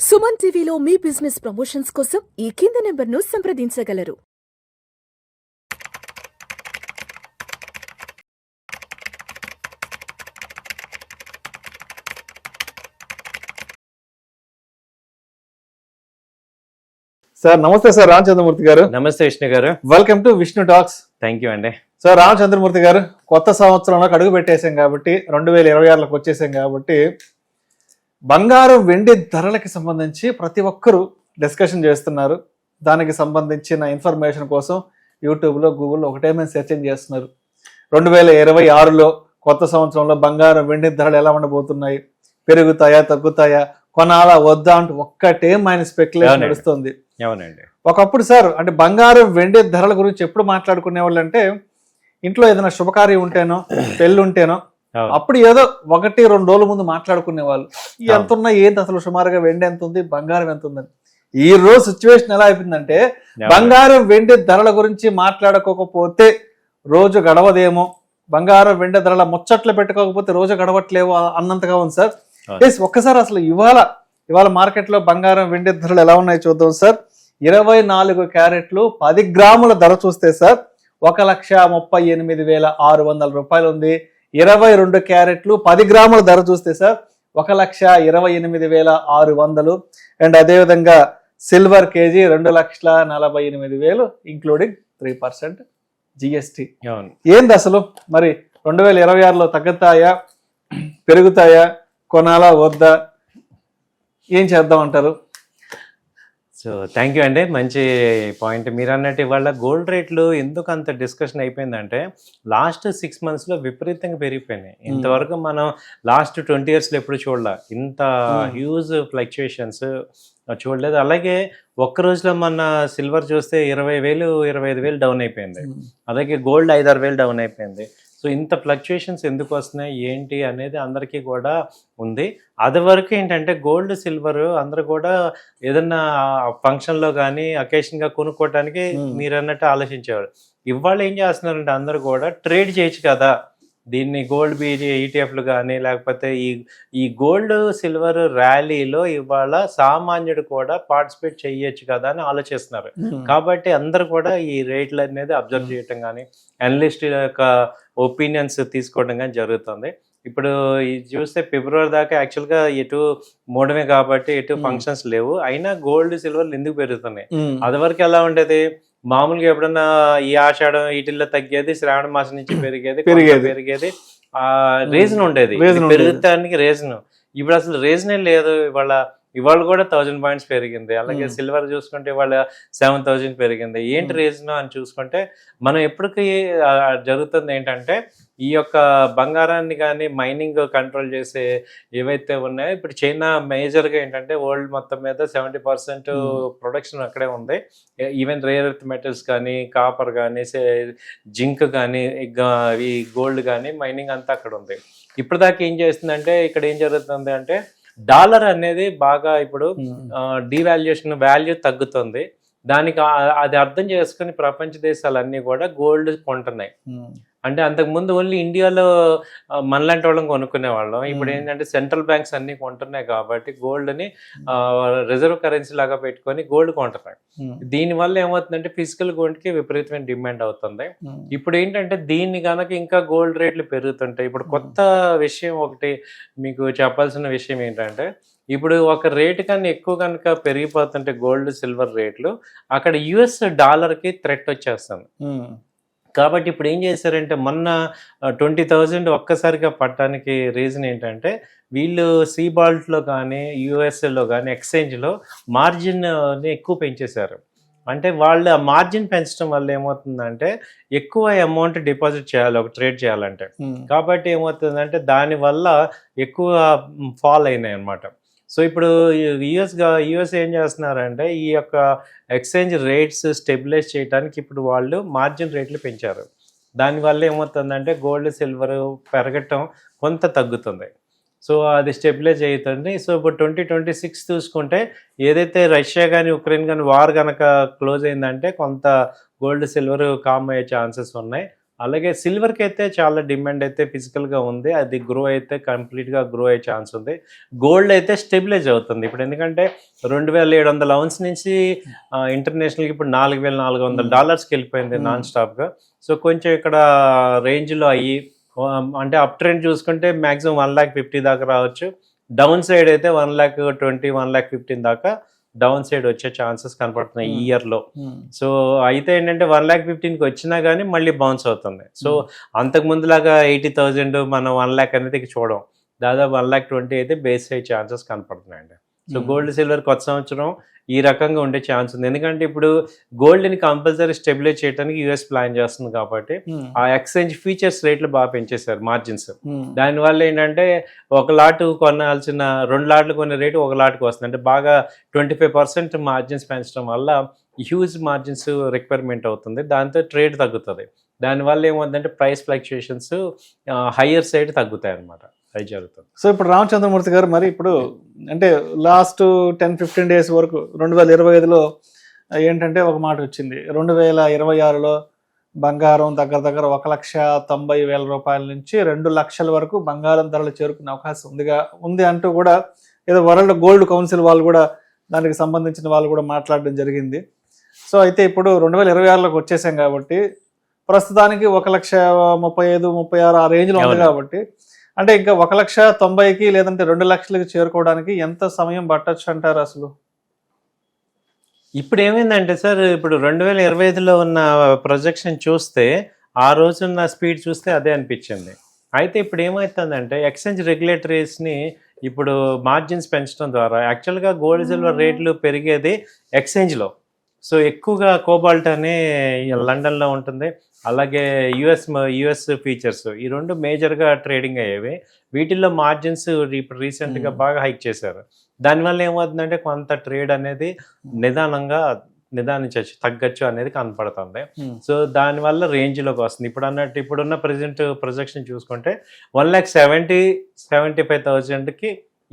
సుమన్ టీవీలో మీ business promotions కోసం ఈ కింది నెంబర్ను సంప్రదించగలరు. సార్ నమస్తే సార్ రామచంద్రమూర్తి గారు. నమస్తే విష్ణు గారు. Welcome to Vishnu talks. Thank you అండి. సార్ రామచంద్రమూర్తి గారు, కొత్త సంవత్సరంలోకి అడుగు పెట్టేసాం కాబట్టి 2026లోకి వచ్చేసాం కాబట్టి బంగారం వెండి ధరలకి సంబంధించి ప్రతి ఒక్కరూ డిస్కషన్ చేస్తున్నారు. దానికి సంబంధించిన ఇన్ఫర్మేషన్ కోసం యూట్యూబ్లో గూగుల్లో ఒకటే మేము సెర్చింగ్ చేస్తున్నారు. 2026లో కొత్త సంవత్సరంలో బంగారం వెండి ధరలు ఎలా ఉండబోతున్నాయి, పెరుగుతాయా తగ్గుతాయా, కొనాలా వద్దా అంటూ ఒక్కటే ఆయన స్పెక్యులేషన్ నడుస్తుంది. అవునండి. ఒకప్పుడు సార్ అంటే బంగారం వెండి ధరల గురించి ఎప్పుడు మాట్లాడుకునే వాళ్ళు అంటే ఇంట్లో ఏదైనా శుభకార్యం ఉంటేనో పెళ్ళి ఉంటేనో అప్పుడు ఏదో 1-2 రోజుల ముందు మాట్లాడుకునే వాళ్ళు ఎంత ఉన్నాయి, ఏంటి అసలు సుమారుగా వెండి ఎంత ఉంది, బంగారం ఎంత ఉందని. ఈ రోజు సిచ్యువేషన్ ఎలా అయిపోయిందంటే బంగారం వెండి ధరల గురించి మాట్లాడుకోకపోతే రోజు గడవదేమో, బంగారం వెండి ధరల ముచ్చట్లు పెట్టుకోకపోతే రోజు గడవట్లేవో అన్నంతగా ఉంది సార్. ఒక్కసారి అసలు ఇవాళ మార్కెట్లో బంగారం వెండి ధరలు ఎలా ఉన్నాయి చూద్దాం సార్. 24 క్యారెట్లు 10 గ్రాముల ధర చూస్తే సార్ 1,38,600 రూపాయలు ఉంది. 22 క్యారెట్లు 10 గ్రాముల ధర చూస్తే సార్ 1,28,600. అండ్ అదేవిధంగా సిల్వర్ కేజీ 2,48,000 ఇంక్లూడింగ్ 3% జిఎస్టి. ఏంది అసలు మరి 2026లో తగ్గుతాయా పెరుగుతాయా, కొనాలా వద్దా, ఏం చేద్దాం అంటారు? సో థ్యాంక్ యూ అండి, మంచి పాయింట్ మీరు అన్నట్టు. ఇవాళ గోల్డ్ రేట్లు ఎందుకు అంత డిస్కషన్ అయిపోయిందంటే లాస్ట్ 6 monthsలో విపరీతంగా పెరిగిపోయినాయి. ఇంతవరకు మనం లాస్ట్ 20 yearsలో ఎప్పుడు చూడలే ఇంత హ్యూజ్ ఫ్లక్చుయేషన్స్ చూడలేదు. అలాగే ఒక్క రోజులో మన సిల్వర్ చూస్తే 20,000 25,000 డౌన్ అయిపోయింది. అలాగే గోల్డ్ 5-6 డౌన్ అయిపోయింది. సో ఇంత ఫ్లక్చుయేషన్స్ ఎందుకు వస్తున్నాయి ఏంటి అనేది అందరికీ కూడా ఉంది. అది వరకు ఏంటంటే గోల్డ్ సిల్వర్ అందరూ కూడా ఏదన్నా ఫంక్షన్లో కానీ అకేషన్గా కొనుక్కోవడానికి మీరు అన్నట్టు ఆలోచించేవారు. ఇవాళ ఏం చేస్తున్నారంటే అందరూ కూడా ట్రేడ్ చేయొచ్చు కదా, దీన్ని గోల్డ్ ఈటీఎఫ్లు కానీ లేకపోతే ఈ గోల్డ్ సిల్వర్ ర్యాలీలో ఇవాళ సామాన్యుడు కూడా పార్టిసిపేట్ చేయొచ్చు కదా అని ఆలోచిస్తున్నారు. కాబట్టి అందరూ కూడా ఈ రేట్లు అనేది అబ్జర్వ్ చేయటం కానీ అనలిస్ట్ యొక్క ఒపీనియన్స్ తీసుకోవడం కానీ జరుగుతుంది. ఇప్పుడు ఇది చూస్తే ఫిబ్రవరి దాకా యాక్చువల్గా ఎటు మూడమే కాబట్టి ఎటు ఫంక్షన్స్ లేవు, అయినా గోల్డ్ సిల్వర్లు ఎందుకు పెరుగుతున్నాయి? అది వరకు ఎలా ఉండేది, మామూలుగా ఎప్పుడన్నా ఈ ఆషాఢం వీటిల్లో తగ్గేది, శ్రావణ మాసం నుంచి పెరిగేది రీజన్ ఉండేది పెరుగుతానికి రీజన్. ఇప్పుడు అసలు రీజనే లేదు. ఇవాళ కూడా 1000 points పెరిగింది. అలాగే సిల్వర్ చూసుకుంటే ఇవాళ 7,000 పెరిగింది. ఏంటి రీజన్ అని చూసుకుంటే మనం ఎప్పటికీ జరుగుతుంది ఏంటంటే ఈ యొక్క బంగారాన్ని కానీ మైనింగ్ కంట్రోల్ చేసే ఏవైతే ఉన్నాయో ఇప్పుడు చైనా మేజర్గా ఏంటంటే వరల్డ్ మొత్తం మీద 70% ప్రొడక్షన్ అక్కడే ఉంది. ఈవెన్ రేర్ ఎర్త్ మెటల్స్ కానీ కాపర్ కానీ జింక్ కానీ ఈ గోల్డ్ కానీ మైనింగ్ అంతా అక్కడ ఉంది. ఇప్పటిదాకా ఏం చేస్తుందంటే ఇక్కడ ఏం జరుగుతుంది అంటే డాలర్ అనేది బాగా ఇప్పుడు డివాల్యుయేషన్ వాల్యూ తగ్గుతుంది. దానికి అది అర్థం చేసుకుని ప్రపంచ దేశాలన్నీ కూడా గోల్డ్ కొంటున్నాయి. అంటే అంతకుముందు ఓన్లీ ఇండియాలో మనలాంటి వాళ్ళని కొనుక్కునే వాళ్ళం. ఇప్పుడు ఏంటంటే సెంట్రల్ బ్యాంక్స్ అన్ని కొంటున్నాయి కాబట్టి గోల్డ్ని రిజర్వ్ కరెన్సీ లాగా పెట్టుకొని గోల్డ్ కొంటున్నాయి. దీనివల్ల ఏమవుతుందంటే ఫిజికల్ గోల్డ్కి విపరీతమైన డిమాండ్ అవుతుంది. ఇప్పుడు ఏంటంటే దీన్ని కనుక ఇంకా గోల్డ్ రేట్లు పెరుగుతుంటాయి. ఇప్పుడు కొత్త విషయం ఒకటి మీకు చెప్పాల్సిన విషయం ఏంటంటే ఇప్పుడు ఒక రేటు కన్నా ఎక్కువ కనుక పెరిగిపోతుంటే గోల్డ్ సిల్వర్ రేట్లు అక్కడ US డాలర్కి థ్రెట్ వచ్చేస్తుంది. కాబట్టి ఇప్పుడు ఏం చేశారంటే మొన్న 20,000 ఒక్కసారిగా పట్టడానికి రీజన్ ఏంటంటే వీళ్ళు సీబాల్ట్లో కానీ యూఎస్ఏలో కానీ ఎక్స్చేంజ్లో మార్జిన్ని ఎక్కువ పెంచేశారు. అంటే వాళ్ళు ఆ మార్జిన్ పెంచడం వల్ల ఏమవుతుందంటే ఎక్కువ అమౌంట్ డిపాజిట్ చేయాలి ఒక ట్రేడ్ చేయాలంటే. కాబట్టి ఏమవుతుందంటే దానివల్ల ఎక్కువ ఫాల్ అయినాయి అన్నమాట. సో ఇప్పుడు యుఎస్ ఏం చేస్తున్నారంటే ఈ యొక్క ఎక్స్చేంజ్ రేట్స్ స్టెబిలైజ్ చేయడానికి ఇప్పుడు వాళ్ళు మార్జిన్ రేట్లు పెంచారు. దానివల్ల ఏమవుతుందంటే గోల్డ్ సిల్వర్ పెరగటం కొంత తగ్గుతుంది. సో అది స్టెబిలైజ్ అవుతుంది. సో ఇప్పుడు 2026 చూసుకుంటే ఏదైతే రష్యా కానీ ఉక్రెయిన్ కానీ వార్ కనుక క్లోజ్ అయిందంటే కొంత గోల్డ్ సిల్వర్ కామ్ అయ్యే ఛాన్సెస్ ఉన్నాయి. అలాగే సిల్వర్కి అయితే చాలా డిమాండ్ అయితే ఫిజికల్గా ఉంది, అది గ్రో అయితే కంప్లీట్గా గ్రో అయ్యే ఛాన్స్ ఉంది. గోల్డ్ అయితే స్టెబిలైజ్ అవుతుంది ఇప్పుడు, ఎందుకంటే 2700 ounce నుంచి ఇంటర్నేషనల్కి ఇప్పుడు $4,400 వెళ్ళిపోయింది నాన్ స్టాప్గా. సో కొంచెం ఇక్కడ రేంజ్లో అయ్యి అంటే అప్ ట్రెండ్ చూసుకుంటే మ్యాక్సిమం 1,50,000 దాకా రావచ్చు. డౌన్ సైడ్ అయితే 1,20,000 1,15,000 దాకా డౌన్ సైడ్ వచ్చే ఛాన్సెస్ కనపడుతున్నాయి ఈ ఇయర్లో. సో అయితే ఏంటంటే 1,15,000కి వచ్చినా కానీ మళ్ళీ బౌన్స్ అవుతుంది. సో అంతకు ముందులాగా 80,000 మనం 1,00,000 అనేది చూడం, దాదాపు 1,20,000 అయితే బేస్ అయ్యే ఛాన్సెస్ కనపడుతున్నాయండి. సో గోల్డ్ సిల్వర్ కొత్త సంవత్సరం ఈ రకంగా ఉండే ఛాన్స్ ఉంది, ఎందుకంటే ఇప్పుడు గోల్డ్ని కంపల్సరీ స్టెబిలైజ్ చేయడానికి యూఎస్ ప్లాన్ చేస్తుంది కాబట్టి ఆ ఎక్స్చేంజ్ ఫీచర్స్ రేట్లు బాగా పెంచేశారు, మార్జిన్స్. దానివల్ల ఏంటంటే ఒక లాట్ కొనాల్సిన 2 లాట్లు కొనే రేటు 1 లాట్కి వస్తుంది, అంటే బాగా 25% మార్జిన్స్ పెంచడం వల్ల హ్యూజ్ మార్జిన్స్ రిక్వైర్మెంట్ అవుతుంది, దాంతో ట్రేడ్ తగ్గుతుంది. దానివల్ల ఏమవుతుందంటే ప్రైస్ ఫ్లక్చుయేషన్స్ హయ్యర్ సైడ్ తగ్గుతాయి అన్నమాట, అది జరుగుతుంది. సో ఇప్పుడు రామచంద్రమూర్తి గారు, మరి ఇప్పుడు అంటే లాస్ట్ 10-15 days వరకు 2025లో ఏంటంటే ఒక మాట వచ్చింది, 2026లో బంగారం దగ్గర దగ్గర 1,90,000 రూపాయల నుంచి 2 లక్షల వరకు బంగారం ధరలు చేరుకునే అవకాశం ఉంది అంటూ కూడా ఏదో వరల్డ్ గోల్డ్ కౌన్సిల్ వాళ్ళు కూడా దానికి సంబంధించిన వాళ్ళు కూడా మాట్లాడడం జరిగింది. సో అయితే ఇప్పుడు 2026లోకి వచ్చేసాం కాబట్టి ప్రస్తుతానికి 1,35,000-36 ఆ రేంజ్లో ఉంది కాబట్టి, అంటే ఇంకా 1,90,000కి లేదంటే 2 లక్షలకి చేరుకోవడానికి ఎంత సమయం పట్టొచ్చు అంటారు అసలు? ఇప్పుడు ఏమైందంటే సార్, ఇప్పుడు 2025లో ఉన్న ప్రొజెక్షన్ చూస్తే ఆ రోజున్న స్పీడ్ చూస్తే అదే అనిపించింది. అయితే ఇప్పుడు ఏమవుతుందంటే ఎక్స్చేంజ్ రెగ్యులేటరీస్ని ఇప్పుడు మార్జిన్స్ పెంచడం ద్వారా యాక్చువల్గా గోల్డ్ సిల్వర్ రేట్లు పెరిగేది ఎక్స్చేంజ్లో. సో ఎక్కువగా కోబాల్ట్ అనే లండన్లో ఉంటుంది, అలాగే యుఎస్ ఫీచర్స్, ఈ 2 మేజర్గా ట్రేడింగ్ అయ్యేవి. వీటిల్లో మార్జిన్స్ ఇప్పుడు రీసెంట్గా బాగా హైక్ చేశారు. దానివల్ల ఏమవుతుందంటే కొంత ట్రేడ్ అనేది నిదానించవచ్చు, తగ్గచ్చు అనేది కనపడుతుంది. సో దానివల్ల రేంజ్లోకి వస్తుంది. ఇప్పుడు అన్నట్టు ఇప్పుడున్న ప్రజెంట్ ప్రొజెక్షన్ చూసుకుంటే 1,75,000కి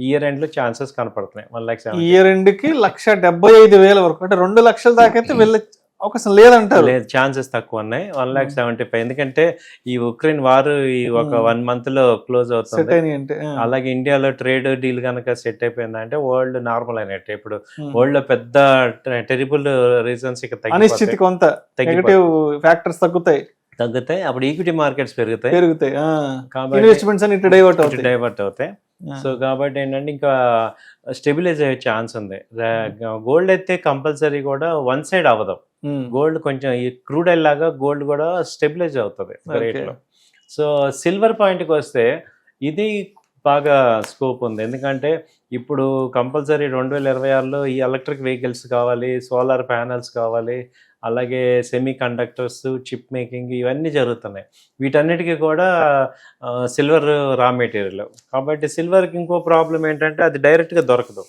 ఇయర్ ఎండ్లో ఛాన్సెస్ కనపడుతున్నాయి. 1,70,000 ఇయర్ ఎండ్కి 1,75,000 వరకు, అంటే 2 లక్షల దాకా అయితే వెళ్ళే అవకాశం లేదంటారు. లేదు, ఛాన్సెస్ తక్కువ ఉన్నాయి. 1,75,000, ఎందుకంటే ఈ ఉక్రెయిన్ వార్ ఈ ఒక 1 monthలో క్లోజ్ అవుతుంది. అలాగే ఇండియాలో ట్రేడ్ డీల్ కనుక సెట్ అయిపోయిందంటే వరల్డ్ నార్మల్ అయినట్టే. ఇప్పుడు వరల్డ్ లో పెద్ద టెరిబుల్ రీజన్స్ ఇక అనిశ్చితి, కొంత నెగటివ్ ఫ్యాక్టర్స్ తగ్గుతాయి, అప్పుడు ఈక్విటీ మార్కెట్స్ పెరుగుతాయి, కాబట్టి ఇన్వెస్ట్మెంట్స్ అన్ని డైవర్ట్ అవుతాయి. సో కాబట్టి ఏంటంటే ఇంకా స్టెబిలైజ్ అయ్యే ఛాన్స్ ఉంది. గోల్డ్ అయితే కంపల్సరీ కూడా వన్ సైడ్ అవ్వదు, గోల్డ్ కొంచెం ఈ క్రూడ్ ఆయిల్ లాగా గోల్డ్ కూడా స్టెబిలైజ్ అవుతుంది రేట్లో. సో సిల్వర్ పాయింట్కి వస్తే ఇది బాగా స్కోప్ ఉంది, ఎందుకంటే ఇప్పుడు కంపల్సరీ 2026లో ఈ ఎలక్ట్రిక్ వెహికల్స్ కావాలి, సోలార్ ప్యానల్స్ కావాలి, అలాగే సెమీ కండక్టర్స్, చిప్ మేకింగ్, ఇవన్నీ జరుగుతున్నాయి. వీటన్నిటికీ కూడా సిల్వర్ రా మెటీరియల్. కాబట్టి సిల్వర్కి ఇంకో ప్రాబ్లం ఏంటంటే అది డైరెక్ట్గా దొరకదు.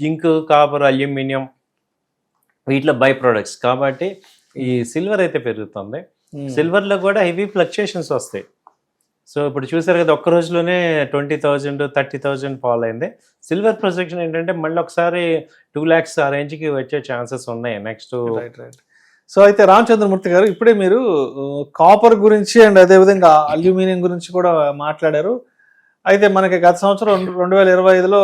జింక్, కాపర్, అల్యూమినియం వీటిలో బై ప్రొడక్ట్స్, కాబట్టి ఈ సిల్వర్ అయితే పెరుగుతుంది. సిల్వర్లో కూడా హెవీ ఫ్లక్చుయేషన్స్ వస్తాయి. సో ఇప్పుడు చూసారు కదా, ఒక్క రోజులోనే 20,000 30,000 ఫాల్ అయింది. సిల్వర్ ప్రొజెక్షన్ ఏంటంటే మళ్ళీ ఒకసారి 2 lakhs ఆ రేంజ్కి వచ్చే ఛాన్సెస్ ఉన్నాయి నెక్స్ట్. సో అయితే రామచంద్రమూర్తి గారు, ఇప్పుడే మీరు కాపర్ గురించి అండ్ అదేవిధంగా అల్యూమినియం గురించి కూడా మాట్లాడారు. అయితే మనకి గత సంవత్సరం 2025లో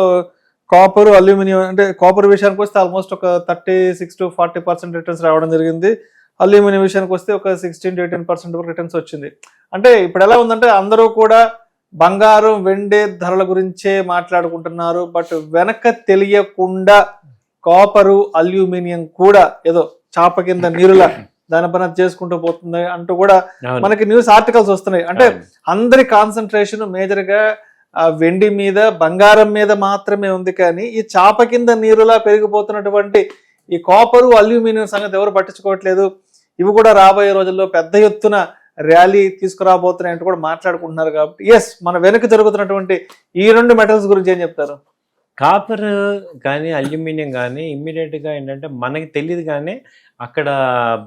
కాపర్, అల్యూమినియం, అంటే కాపర్ విషయానికి వస్తే ఆల్మోస్ట్ ఒక 36-40% రిటర్న్స్ రావడం జరిగింది. అల్యూమినియం విషయానికి వస్తే ఒక 16-18% వరకు రిటర్న్స్ వచ్చింది. అంటే ఇప్పుడు ఎలా ఉందంటే అందరూ కూడా బంగారం, వెండి ధరల గురించే మాట్లాడుకుంటున్నారు, బట్ వెనక తెలియకుండా కాపరు, అల్యూమినియం కూడా ఏదో చాప కింద నీరులా దాని పని చేసుకుంటూ పోతుంది అంటూ కూడా మనకి న్యూస్ ఆర్టికల్స్ వస్తున్నాయి. అంటే అందరి కాన్సన్ట్రేషన్ మేజర్గా వెండి మీద, బంగారం మీద మాత్రమే ఉంది, కానీ ఈ చాప కింద నీరులా పెరిగిపోతున్నటువంటి ఈ కాపరు, అల్యూమినియం సంగతి ఎవరు పట్టించుకోవట్లేదు. ఇవి కూడా రాబోయే రోజుల్లో పెద్ద ఎత్తున ర్యాలీ తీసుకురాబోతున్నాయి అంటూ కూడా మాట్లాడుకుంటున్నారు. కాబట్టి మన వెనక జరుగుతున్నటువంటి ఈ 2 మెటల్స్ గురించి ఏం చెప్తారు? కాపర్ కానీ అల్యూమినియం కానీ ఇమ్మీడియట్గా ఏంటంటే మనకి తెలియదు, కానీ అక్కడ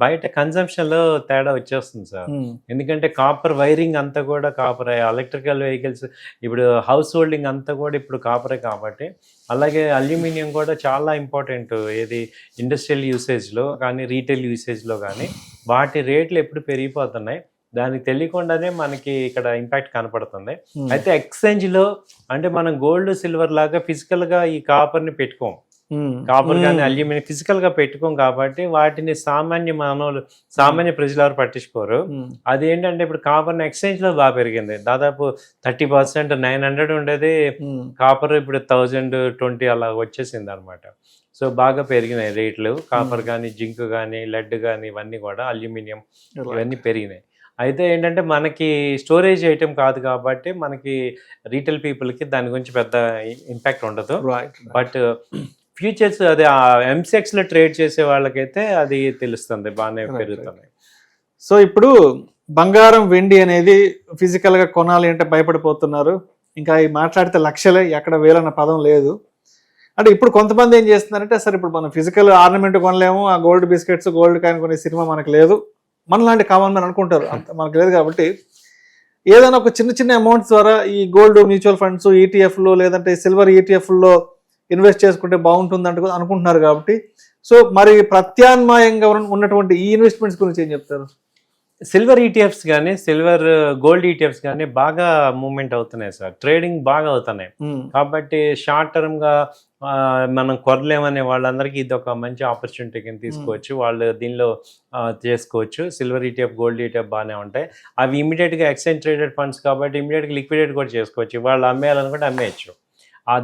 బయట కన్సంప్షన్లో తేడా వచ్చేస్తుంది సార్. ఎందుకంటే కాపర్ వైరింగ్ అంతా కూడా కాపరే, ఎలక్ట్రికల్ వెహికల్స్, ఇప్పుడు హౌస్ హోల్డింగ్ అంతా కూడా ఇప్పుడు కాపరే. కాబట్టి అలాగే అల్యూమినియం కూడా చాలా ఇంపార్టెంట్, ఏది ఇండస్ట్రియల్ యూసేజ్లో కానీ రీటైల్ యూసేజ్లో కానీ వాటి రేట్లు ఎప్పుడు పెరిగిపోతున్నాయి. దానికి తెలియకుండానే మనకి ఇక్కడ ఇంపాక్ట్ కనపడుతుంది. అయితే ఎక్స్చేంజ్ లో అంటే మనం గోల్డ్ సిల్వర్ లాగా ఫిజికల్ గా ఈ కాపర్ ని పెట్టుకోం, కాపర్ కానీ అల్యూమినియం ఫిజికల్ గా పెట్టుకోం కాబట్టి వాటిని సామాన్య ప్రజలు ఎవరు పట్టించుకోరు. అదేంటంటే ఇప్పుడు కాపర్ ఎక్స్చేంజ్ లో బాగా పెరిగింది, దాదాపు 30%. 900 ఉండేది కాపర్ ఇప్పుడు 1020 అలా వచ్చేసింది అనమాట. సో బాగా పెరిగినాయి రేట్లు, కాపర్ కానీ జింక్ కానీ లెడ్ కానీ ఇవన్నీ కూడా, అల్యూమినియం ఇవన్నీ పెరిగినాయి. అయితే ఏంటంటే మనకి స్టోరేజ్ ఐటమ్ కాదు కాబట్టి మనకి రీటైల్ పీపుల్కి దాని గురించి పెద్ద ఇంపాక్ట్ ఉండదు. బట్ ఫ్యూచర్స్ అదే ఎంసెక్స్ లో ట్రేడ్ చేసే వాళ్ళకైతే అది తెలుస్తుంది, బాగానే పెరుగుతున్నాయి. సో ఇప్పుడు బంగారం వెండి అనేది ఫిజికల్ గా కొనాలి అంటే భయపడిపోతున్నారు. ఇంకా ఈ మాట్లాడితే లక్షలే, ఎక్కడ వేలన్న పదం లేదు. అంటే ఇప్పుడు కొంతమంది ఏం చేస్తున్నారంటే, సరే ఇప్పుడు మనం ఫిజికల్ ఆర్నమెంట్ కొనలేము, ఆ గోల్డ్ బిస్కెట్స్ గోల్డ్ కాయిన్ కొనే సినిమా మనకు లేదు, మనలాంటి కామన్ మ్యాన్ అనుకుంటారు, అంత మనకు లేదు. కాబట్టి ఏదైనా ఒక చిన్న చిన్న అమౌంట్స్ ద్వారా ఈ గోల్డ్ మ్యూచువల్ ఫండ్స్, ఈటీఎఫ్లు లేదంటే సిల్వర్ ఈటీఎఫ్లో ఇన్వెస్ట్ చేసుకుంటే బాగుంటుంది అనుకుంటున్నారు. కాబట్టి సో మరి ప్రత్యామ్నాయంగా ఉన్నటువంటి ఈ ఇన్వెస్ట్మెంట్స్ గురించి ఏం చెప్తారు? సిల్వర్ ఈటీఎఫ్స్ కానీ గోల్డ్ ఈటీఎఫ్స్ కానీ బాగా మూవ్మెంట్ అవుతున్నాయి సార్, ట్రేడింగ్ బాగా అవుతున్నాయి. కాబట్టి షార్ట్ టర్మ్ గా మనం కొనలేమనే వాళ్ళందరికీ ఇది ఒక మంచి ఆపర్చునిటీ కింద తీసుకోవచ్చు, వాళ్ళు దీనిలో చేసుకోవచ్చు. సిల్వర్ ఈటీఎఫ్, గోల్డ్ ఈటీఎఫ్ బాగానే ఉంటాయి. అవి ఇమీడియట్ గా ఎక్స్చేంజ్ ట్రేడెడ్ ఫండ్స్ కాబట్టి ఇమీడియట్ గా లిక్విడేట్ కూడా చేసుకోవచ్చు, వాళ్ళు అమ్మేయాలనుకుంటే అమ్మేయచ్చు.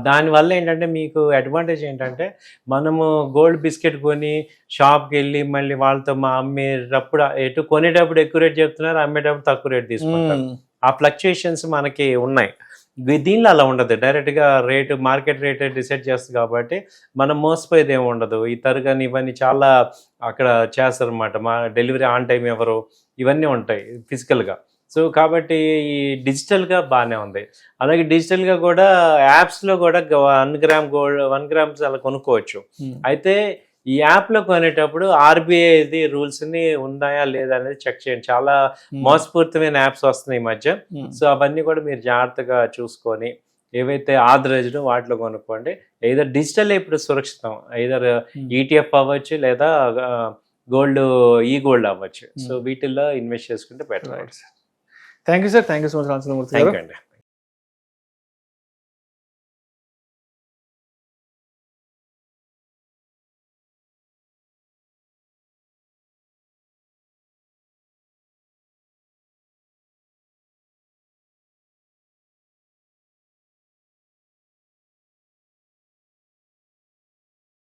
దానివల్ల ఏంటంటే మీకు అడ్వాంటేజ్ ఏంటంటే, మనము గోల్డ్ బిస్కెట్ కొని షాప్కి వెళ్ళి మళ్ళీ వాళ్ళతో అమ్మేటప్పుడు ఎటు కొనేటప్పుడు ఎక్కువ రేట్ చెప్తున్నారు, అమ్మేటప్పుడు తక్కువ రేట్ తీసుకుంటారు. ఆ ఫ్లక్చుయేషన్స్ మనకి ఉన్నాయి. దీనిలో అలా ఉండదు, డైరెక్ట్గా రేటు మార్కెట్ రేట్ డిసైడ్ చేస్తుంది కాబట్టి మనం మోసపోయేది ఏమి ఉండదు. ఈ తరగని ఇవన్నీ చాలా అక్కడ చేస్తారు అనమాట, మా డెలివరీ ఆన్ టైం ఎవరు, ఇవన్నీ ఉంటాయి ఫిజికల్గా. సో కాబట్టి ఈ డిజిటల్గా బాగానే ఉంది. అలాగే డిజిటల్గా కూడా యాప్స్లో కూడా 1 గ్రామ్ గోల్డ్ 1 గ్రామ్స్ అలా కొనుక్కోవచ్చు. అయితే ఈ యాప్లో కొనేటప్పుడు ఆర్బీఐ రూల్స్ని ఉన్నాయా లేదా అనేది చెక్ చేయండి. చాలా మోసపూరితమైన యాప్స్ వస్తున్నాయి ఈ మధ్య. సో అవన్నీ కూడా మీరు జాగ్రత్తగా చూసుకొని ఏవైతే ఆథరైజ్డ్ వాటిలో కొనుక్కోండి. ఏదో డిజిటల్ ఇప్పుడు సురక్షితం, ఏదర్ ఈటీఎఫ్ అవ్వచ్చు లేదా గోల్డ్ అవ్వచ్చు. సో వీటిల్లో ఇన్వెస్ట్ చేసుకుంటే better. Thank you sir, thank you so much. Thank you అండి.